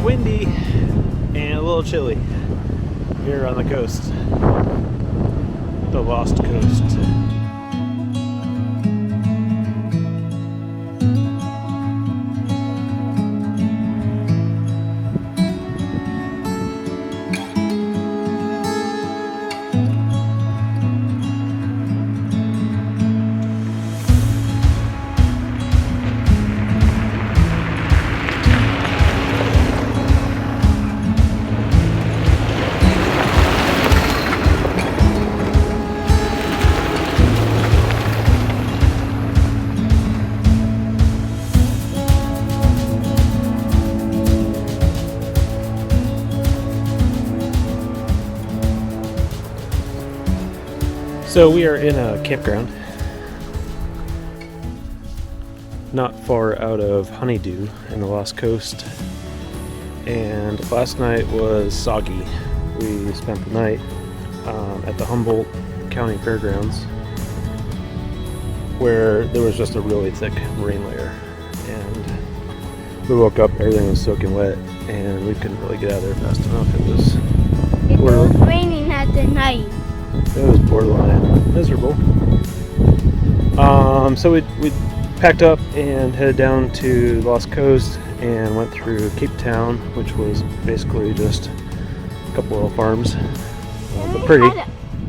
windy and a little chilly here on the coast, the Lost Coast. So we are in a campground not far out of Honeydew in the Lost Coast, and last night was soggy. We spent the night at the Humboldt County Fairgrounds, where there was just a really thick rain layer, and we woke up, everything was soaking wet, and we couldn't really get out of there fast enough. It was raining at the night. It was borderline miserable. So we packed up and headed down to Lost Coast and went through Cape Town, which was basically just a couple of farms, but pretty.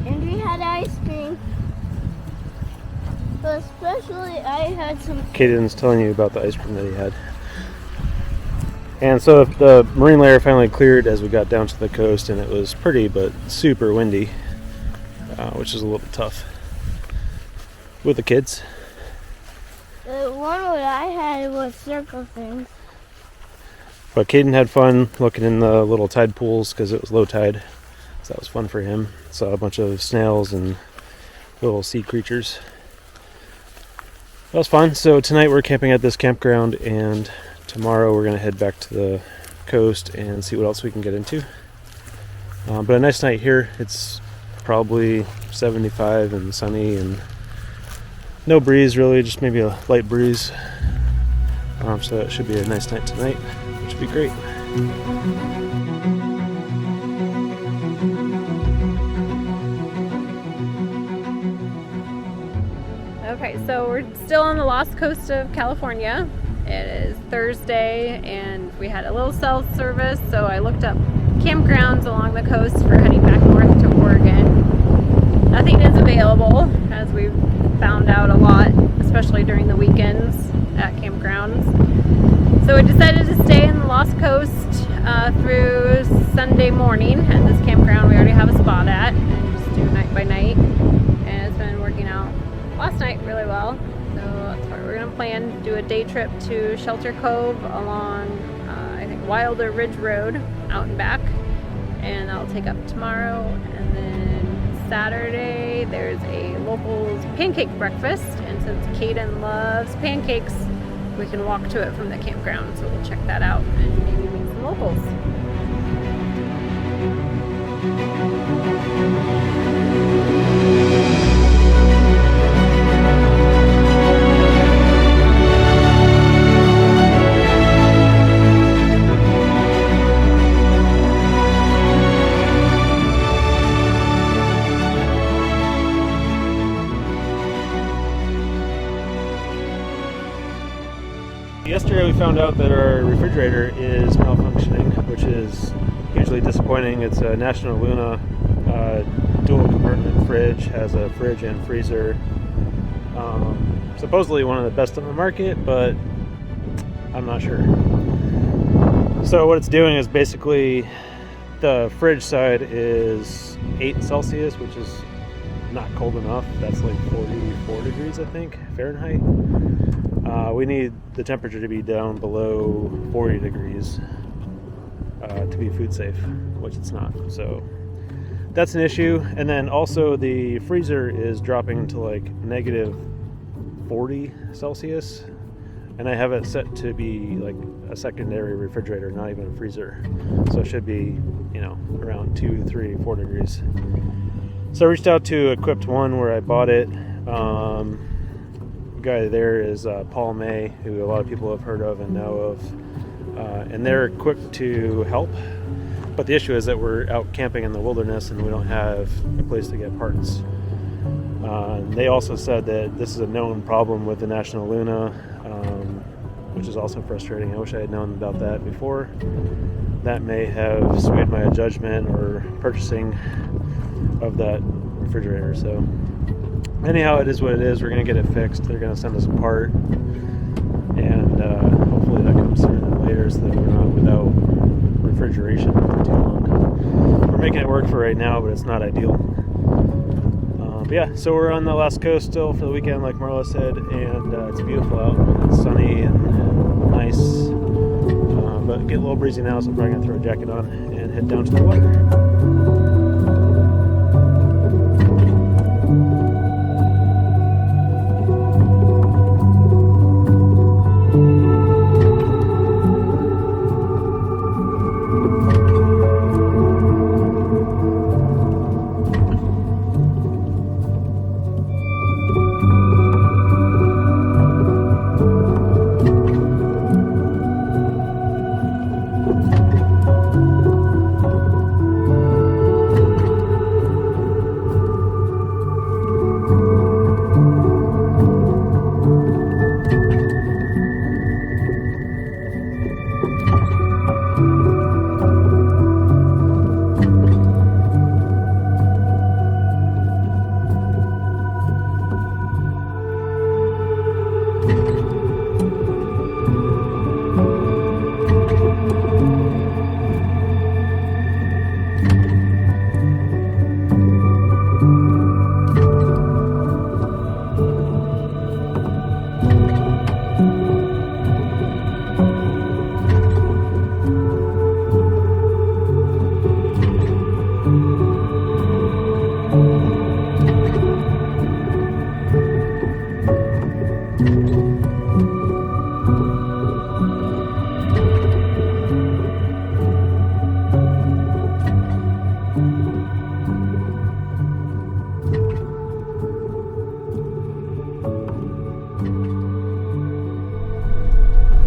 And we had ice cream. But especially I had some... Caden's telling you about the ice cream that he had. And so the marine layer finally cleared as we got down to the coast, and it was pretty but super windy. Which is a little tough with the kids. The one that I had was circle things. But Caden had fun looking in the little tide pools because it was low tide. So that was fun for him. Saw a bunch of snails and little sea creatures. That was fun. So tonight we're camping at this campground, and tomorrow we're going to head back to the coast and see what else we can get into. But a nice night here. It's probably 75 and sunny and no breeze really, just maybe a light breeze. So it should be a nice night tonight, which would be great. Okay, so we're still on the Lost Coast of California. It is Thursday and we had a little cell service, so I looked up campgrounds along the coast for heading back north to Oregon. Nothing is available, as we've found out a lot, especially during the weekends at campgrounds. So we decided to stay in the Lost Coast through Sunday morning at this campground we already have a spot at, and just do night by night. And it's been working out last night really well. So that's what we're going to plan, to do a day trip to Shelter Cove along, I think, Wilder Ridge Road out and back. And that'll take up tomorrow. And then Saturday there's a locals pancake breakfast. And since Caden loves pancakes, we can walk to it from the campground. So we'll check that out and maybe meet some locals. Yesterday we found out that our refrigerator is malfunctioning, which is hugely disappointing. It's a National Luna dual compartment fridge, has a fridge and freezer. Supposedly one of the best on the market, but I'm not sure. So what it's doing is basically the fridge side is 8 Celsius, which is not cold enough. That's like 44 degrees, I think, Fahrenheit. We need the temperature to be down below 40 degrees to be food safe, which it's not. So that's an issue. And then also the freezer is dropping to like negative 40 Celsius. And I have it set to be like a secondary refrigerator, not even a freezer. So it should be, around 2, 3, 4 degrees. So I reached out to Equipped One where I bought it. Guy there is Paul May, who a lot of people have heard of and know of. and they're quick to help. But the issue is that we're out camping in the wilderness and we don't have a place to get parts. They also said that this is a known problem with the National Luna, which is also frustrating. I wish I had known about that before. That may have swayed my judgment or purchasing of that refrigerator. So anyhow, it is what it is. We're going to get it fixed. They're going to send us a part, and hopefully that comes sooner than later so that we're not without refrigeration for too long. We're making it work for right now, but it's not ideal. But yeah, so we're on the Lost Coast still for the weekend, like Marla said, and it's beautiful out. It's sunny and nice, but get a little breezy now, so I'm probably going to throw a jacket on and head down to the water.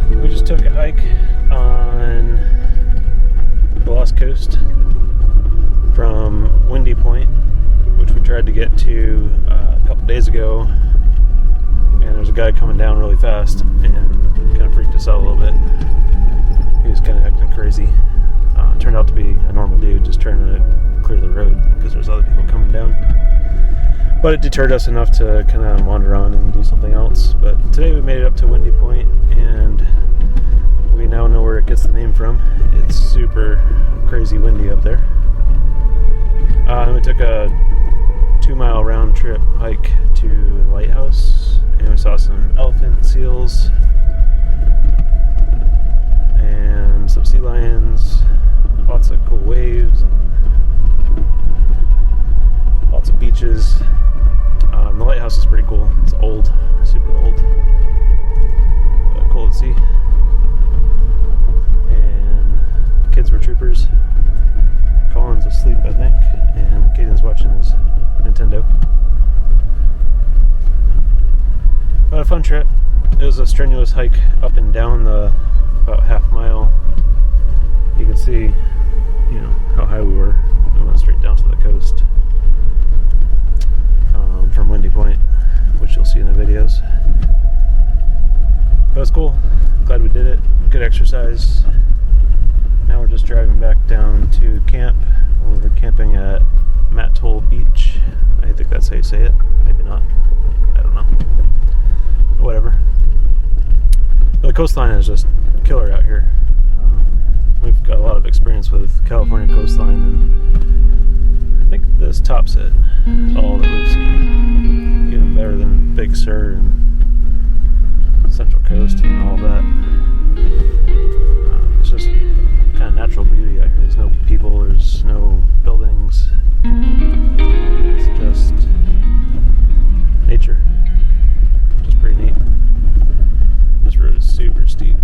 We just took a hike on the Lost Coast from Windy Point, which we tried to get to a couple days ago, and there's a guy coming down really fast and kind of freaked us out a little bit. He was kind of acting crazy. Turned out to be a normal dude just trying to clear the road because there's other people coming down. But it deterred us enough to kind of wander on and do something else. But today we made it up to Windy Point, and we now know where it gets the name from. It's super crazy windy up there. We took a 2-mile round trip hike to the lighthouse, and we saw some elephant seals and some sea lions, lots of cool waves and lots of beaches. The lighthouse is pretty cool. It's old, super old, but cool to see. And the kids were troopers. Colin's asleep, I think, and Caden's watching his Nintendo. But a fun trip. It was a strenuous hike up and down the about half-mile. You can see, how high we were. We went straight down to the coast from Windy Point, which you'll see in the videos. But it's cool. Glad we did it. Good exercise. Now we're just driving back down to camp. We're camping at Mattole Beach. I think that's how you say it. Maybe not. I don't know. Whatever. But the coastline is just killer out here. We've got a lot of experience with California coastline, and I think this tops it all that we've seen. Even better than Big Sur and Central Coast and all that. It's just kind of natural beauty out here. There's no people, there's no buildings. It's just nature, which is pretty neat. This road is super steep.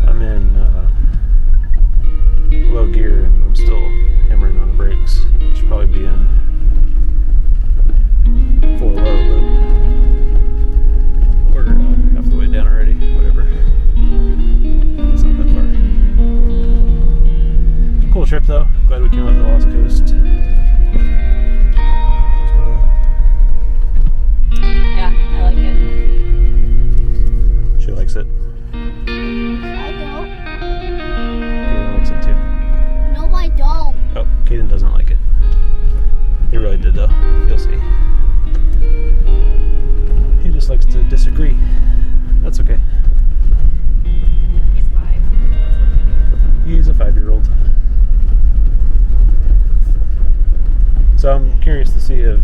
I'm in low gear and I'm still hammering on the brakes. Should probably be in 4 low, but we're half the way down already. Whatever. disagree. That's okay. He's 5. He's a 5-year-old. So I'm curious to see if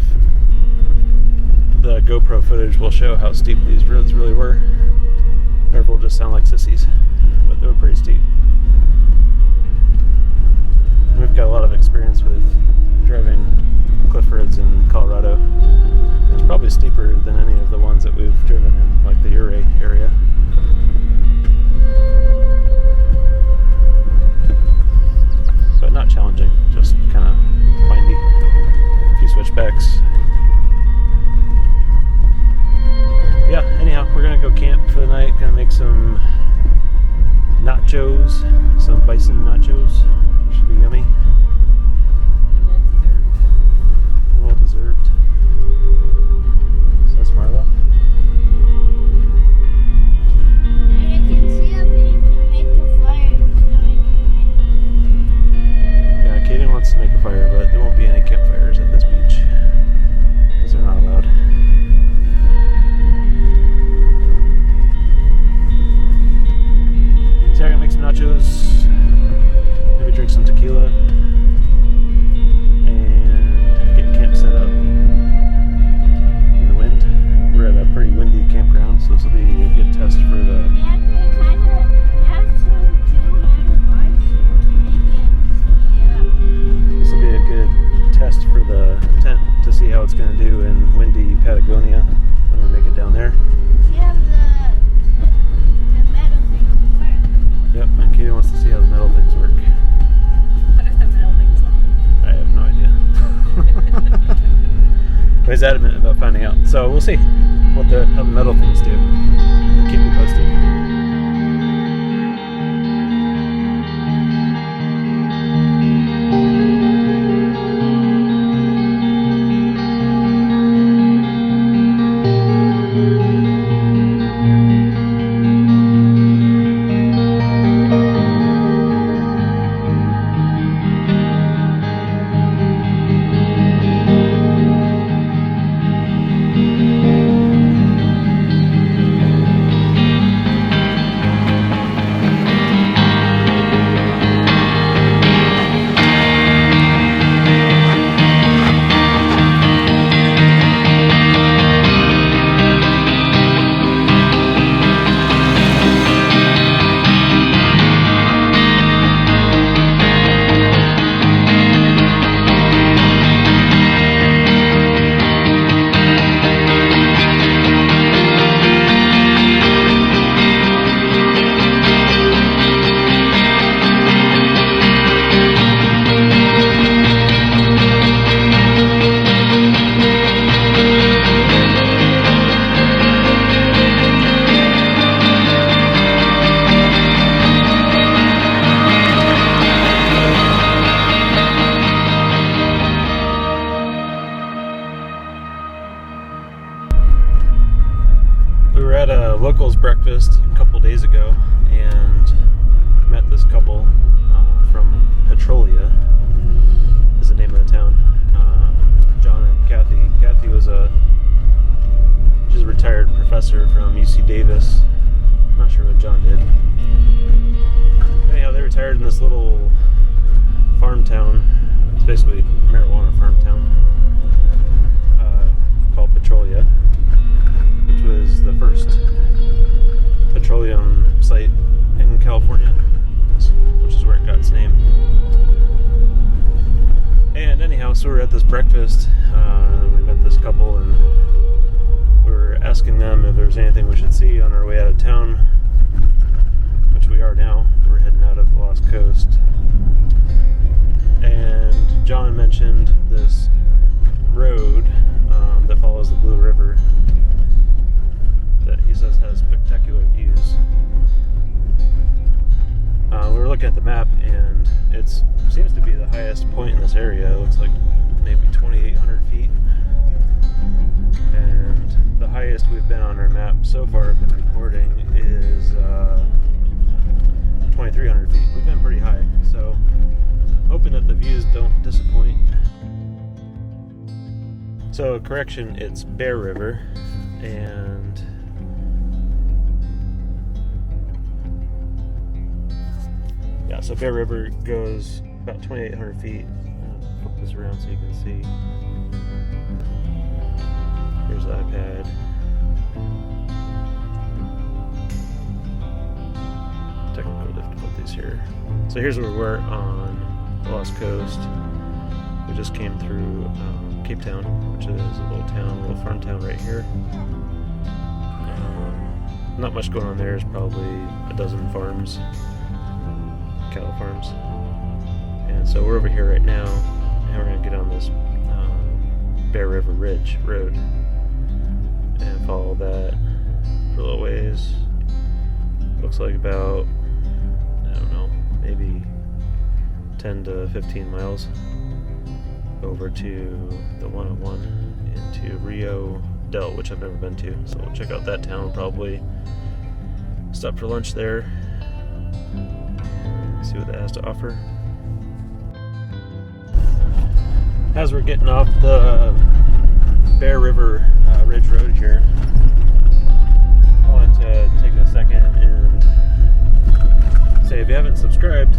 the GoPro footage will show how steep these roads really were, or if it'll just sound like sissies. But they were pretty steep. We've got a lot of experience with driving cliff roads in Colorado. It's probably steeper than any of the ones that we've driven in, like the Ouray area. But not challenging, just kind of windy. A few switchbacks. Yeah, anyhow, we're gonna go camp for the night. Gonna make some nachos, some bison nachos. Should be yummy. Well deserved. Says Marla. And I can see if you can make a fire. Yeah, Kaden wants to make a fire, but there won't be any campfires at this beach because they're not allowed. So I'm gonna make some nachos, maybe drink some tequila, and get camp set up in the wind. We're at a pretty windy campground, so this will be a good test for the. And we kind of have to do metal parts to make it. Yeah. This will be a good test for the tent to see how it's going to do in windy Patagonia when we make it down there. See how the metal things work. Yep, and Katie wants to see how the metal things work. What if the metal thing's on? I have no idea. But he's adamant about finding out. So we'll see how the metal things do. I'll keep you posted. We were at a locals breakfast a couple days ago and met this couple from Petrolia is the name of the town. John and Kathy. Kathy she's a retired professor from UC Davis. I'm not sure what John did. Anyhow, they retired in this little farm town. It's basically a marijuana farm town called Petrolia, which was the first petroleum site in California, which is where it got its name. And anyhow, so we were at this breakfast. We met this couple and we were asking them if there was anything we should see on our way out of town, which we are now. We're heading out of the Lost Coast. And John mentioned this road that follows the Blue River that he says has spectacular views. We were looking at the map and it seems to be the highest point in this area. It looks like maybe 2,800 feet. And the highest we've been on our map so far been recording is 2,300 feet. We've been pretty high, so hoping that the views don't disappoint. So correction, it's Bear River, and So Bear River goes about 2,800 feet. Flip this around so you can see. Here's the iPad. Technical difficulties here. So here's where we were on the Lost Coast. We just came through Cape Town, which is a little town, a little farm town right here. Not much going on there. There's probably a dozen farms, cattle farms. And so we're over here right now, and we're going to get on this Bear River Ridge Road and follow that for a little ways. Looks like about, I don't know, maybe 10 to 15 miles over to the 101 into Rio Del, which I've never been to. So we'll check out that town, probably stop for lunch there, see what that has to offer. As we're getting off the Bear River Ridge Road here, I wanted to take a second and say, if you haven't subscribed,